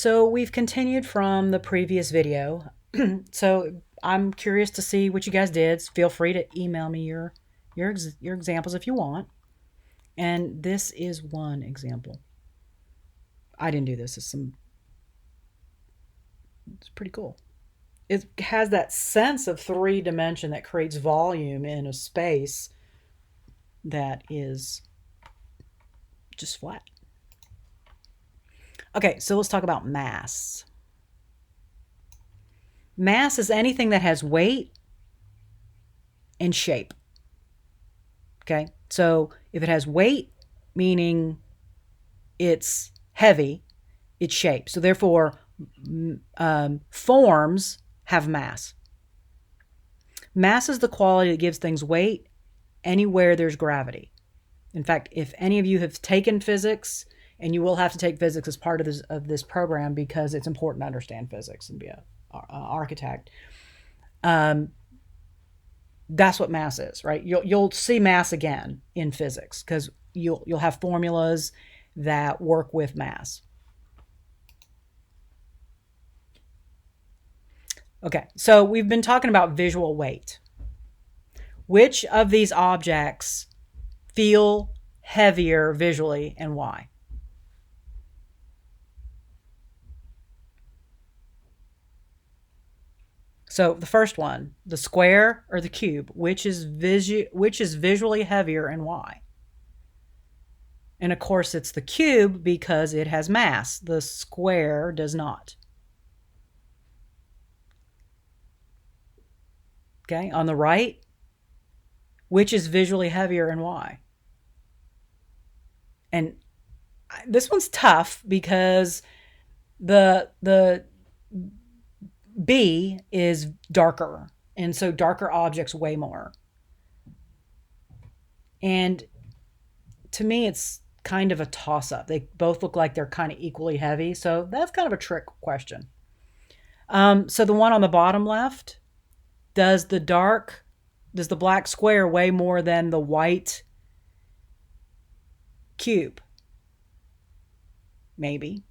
So we've continued from the previous video. So I'm curious to see what you guys did. Feel free to email me your examples if you want. And this is one example. I didn't do this. It's pretty cool. It has that sense of three dimension that creates volume in a space that is just flat. Okay, so let's talk about mass. Mass is anything that has weight and shape. Okay, so if it has weight, meaning it's heavy, it's shape. So therefore, forms have mass. Mass is the quality that gives things weight anywhere there's gravity. In fact, if any of you have taken physics, and you will have to take physics as part of this program because it's important to understand physics and be an architect. That's what mass is, right? You'll see mass again in physics because you'll have formulas that work with mass. Okay, so we've been talking about visual weight. Which of these objects feel heavier visually and why? So the first one, the square or the cube, which is visually heavier and why? And of course it's the cube because it has mass. The square does not. Okay, on the right, which is visually heavier and why? And this one's tough because the B is darker, and so darker objects weigh more. And to me, it's kind of a toss-up. They both look like they're kind of equally heavy, so that's kind of a trick question. So the one on the bottom left, does the black square weigh more than the white cube? Maybe.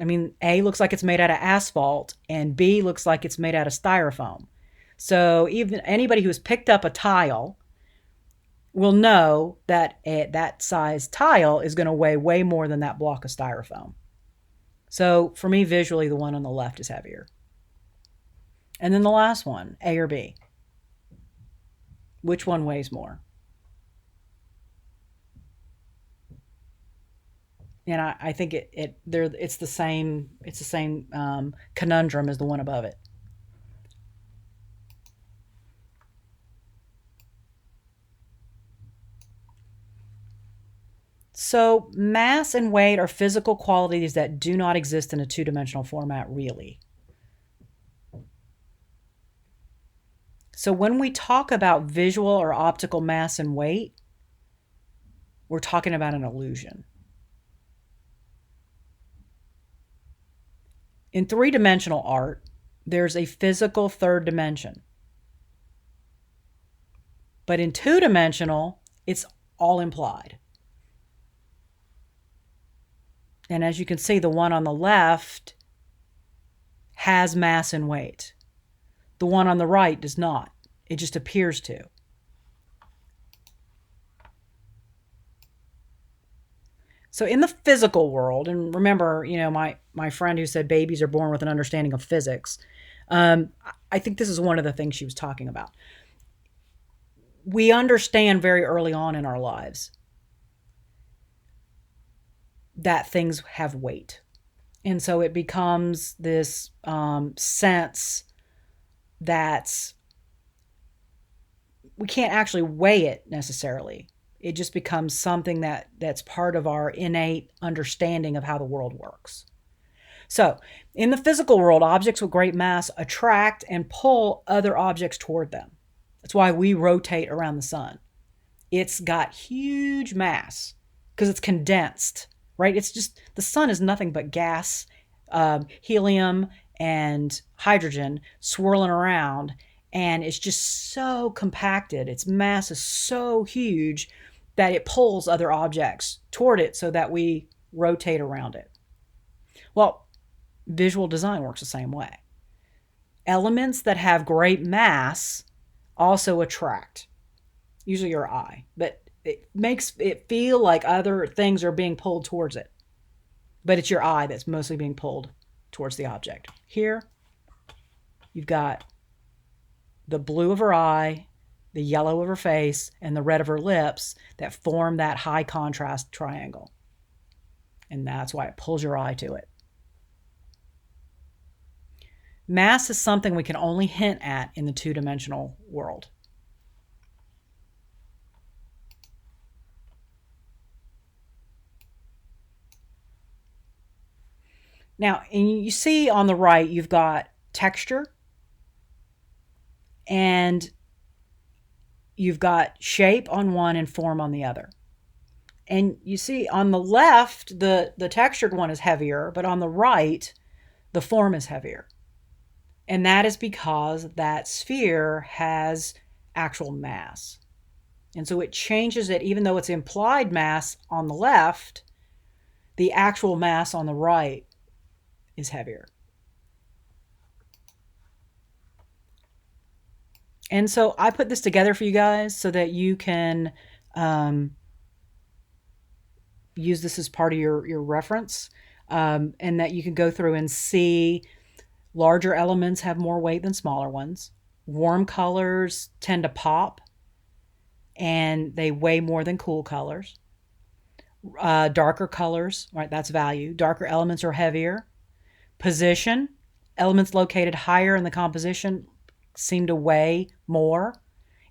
I mean, A looks like it's made out of asphalt and B looks like it's made out of styrofoam. So even anybody who's picked up a tile will know that that size tile is going to weigh way more than that block of styrofoam. So for me, visually, the one on the left is heavier. And then the last one, A or B. Which one weighs more? And I think it's the same conundrum as the one above it. So mass and weight are physical qualities that do not exist in a two-dimensional format, really. So when we talk about visual or optical mass and weight, we're talking about an illusion. In three-dimensional art, there's a physical third dimension. But in two-dimensional, it's all implied. And as you can see, the one on the left has mass and weight. The one on the right does not. It just appears to. So in the physical world, and remember, my friend who said babies are born with an understanding of physics, I think this is one of the things she was talking about. We understand very early on in our lives that things have weight. And so it becomes this sense that we can't actually weigh it necessarily. It just becomes something that's part of our innate understanding of how the world works. So in the physical world, objects with great mass attract and pull other objects toward them. That's why we rotate around the sun. It's got huge mass because it's condensed, right? It's just, the sun is nothing but gas, helium, and hydrogen swirling around. And it's just so compacted. Its mass is so huge that it pulls other objects toward it so that we rotate around it. Well, Visual design works the same way. Elements that have great mass also attract, usually your eye, but it makes it feel like other things are being pulled towards it. But it's your eye that's mostly being pulled towards the object. Here, you've got the blue of her eye, the yellow of her face, and the red of her lips that form that high contrast triangle. And that's why it pulls your eye to it. Mass is something we can only hint at in the two-dimensional world. Now, and you see on the right, you've got texture and you've got shape on one and form on the other. And you see on the left, the textured one is heavier, but on the right, the form is heavier. And that is because that sphere has actual mass. And so it changes it, even though it's implied mass on the left, the actual mass on the right is heavier. And so I put this together for you guys so that you can use this as part of your reference, and that you can go through and see larger elements have more weight than smaller ones. Warm colors tend to pop and they weigh more than cool colors. Darker colors, right, that's value. Darker elements are heavier. Position, elements located higher in the composition seem to weigh more,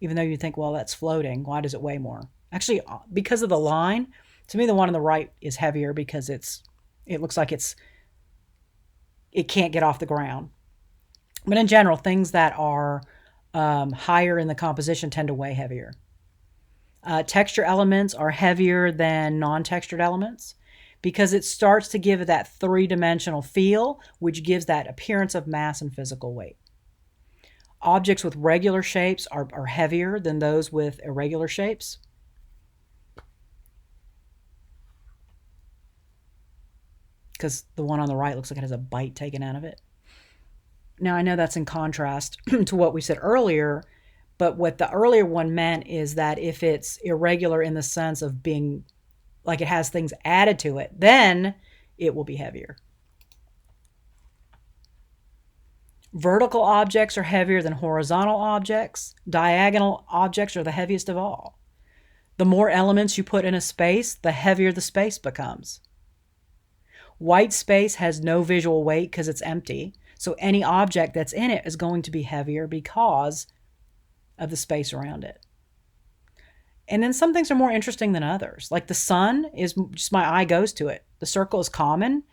even though you think, well, that's floating. Why does it weigh more? Actually, because of the line, to me, the one on the right is heavier because it looks like it can't get off the ground. But in general, things that are higher in the composition tend to weigh heavier. Texture elements are heavier than non-textured elements because it starts to give that three-dimensional feel, which gives that appearance of mass and physical weight. Objects with regular shapes are heavier than those with irregular shapes. Because the one on the right looks like it has a bite taken out of it. Now, I know that's in contrast to what we said earlier, but what the earlier one meant is that if it's irregular in the sense of being like it has things added to it, then it will be heavier. Vertical objects are heavier than horizontal objects. Diagonal objects are the heaviest of all. The more elements you put in a space, the heavier the space becomes. White space has no visual weight because it's empty. So any object that's in it is going to be heavier because of the space around it. And then some things are more interesting than others. Like the sun is just my eye goes to it. The circle is common.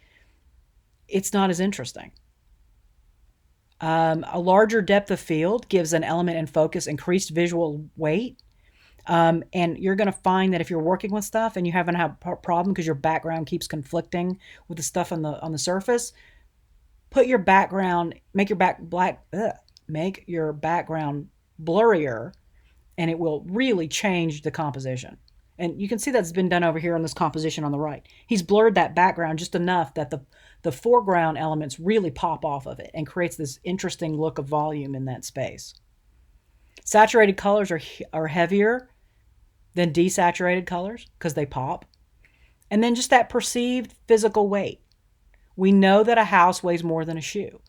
It's not as interesting. A larger depth of field gives an element in focus increased visual weight. And you're going to find that if you're working with stuff and you haven't had a problem because your background keeps conflicting with the stuff on the surface, put your background, make your background blurrier, and it will really change the composition. And you can see that's been done over here on this composition on the right. He's blurred that background just enough that the foreground elements really pop off of it and creates this interesting look of volume in that space. Saturated colors are heavier than desaturated colors because they pop. And then just that perceived physical weight. We know that a house weighs more than a shoe.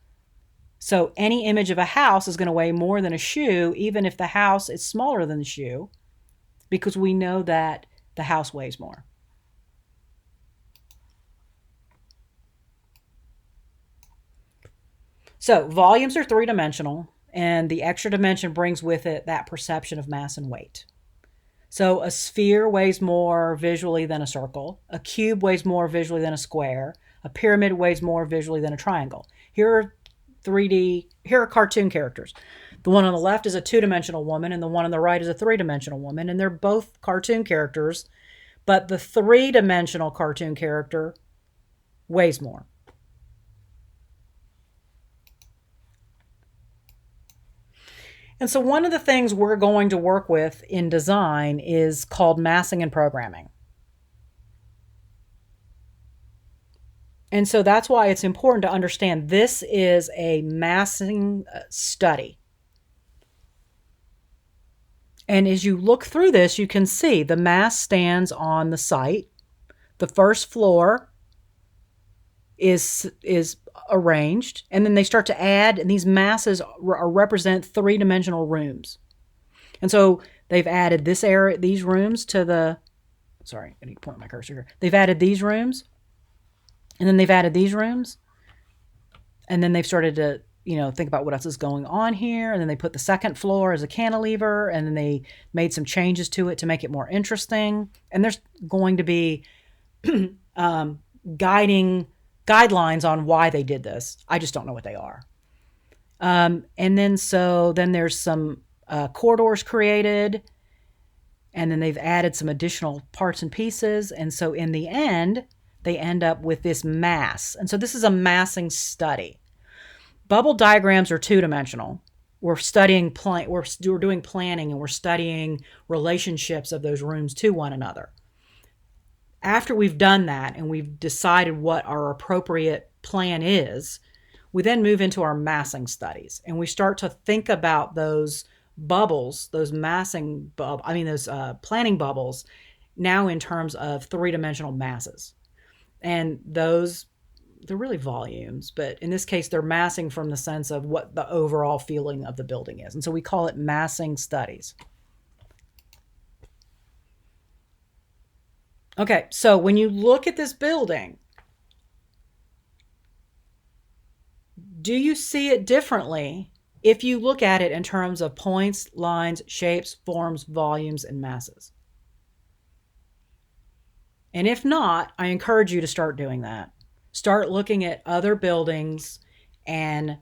So any image of a house is going to weigh more than a shoe, even if the house is smaller than the shoe, because we know that the house weighs more. So volumes are three-dimensional, and the extra dimension brings with it that perception of mass and weight. So a sphere weighs more visually than a circle. A cube weighs more visually than a square. A pyramid weighs more visually than a triangle. Here are cartoon characters. The one on the left is a two-dimensional woman, and the one on the right is a three-dimensional woman, and they're both cartoon characters, but the three-dimensional cartoon character weighs more. And so one of the things we're going to work with in design is called massing and programming. And so that's why it's important to understand this is a massing study. And as you look through this, you can see the mass stands on the site. The first floor is arranged, and then they start to add, and these masses represent three-dimensional rooms. And so they've added this area, these rooms to the, sorry, I need to point my cursor here. They've added these rooms, and then they've added these rooms, and then they've started to, think about what else is going on here. And then they put the second floor as a cantilever, and then they made some changes to it to make it more interesting. And there's going to be guidelines on why they did this. I just don't know what they are. And then there's some corridors created, and then they've added some additional parts and pieces. And so in the end, they end up with this mass. And so this is a massing study. Bubble diagrams are two-dimensional. We're studying we're doing planning, and we're studying relationships of those rooms to one another. After we've done that and we've decided what our appropriate plan is, we then move into our massing studies, and we start to think about those bubbles, those planning bubbles, now in terms of three-dimensional masses. And they're really volumes, but in this case, they're massing from the sense of what the overall feeling of the building is. And so we call it massing studies. Okay, so when you look at this building, do you see it differently if you look at it in terms of points, lines, shapes, forms, volumes, and masses? And if not, I encourage you to start doing that. Start looking at other buildings and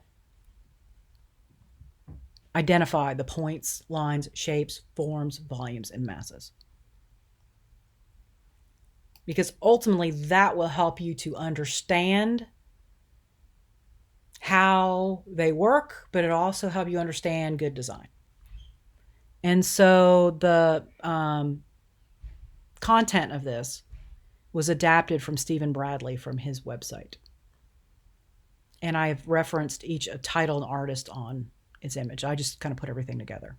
identify the points, lines, shapes, forms, volumes, and masses. Because ultimately that will help you to understand how they work, but it'll also help you understand good design. And so the content of this was adapted from Stephen Bradley from his website. And I've referenced each title and artist on its image. I just kind of put everything together.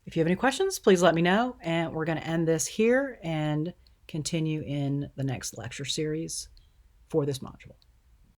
If you have any questions, please let me know. And we're going to end this here and continue in the next lecture series for this module.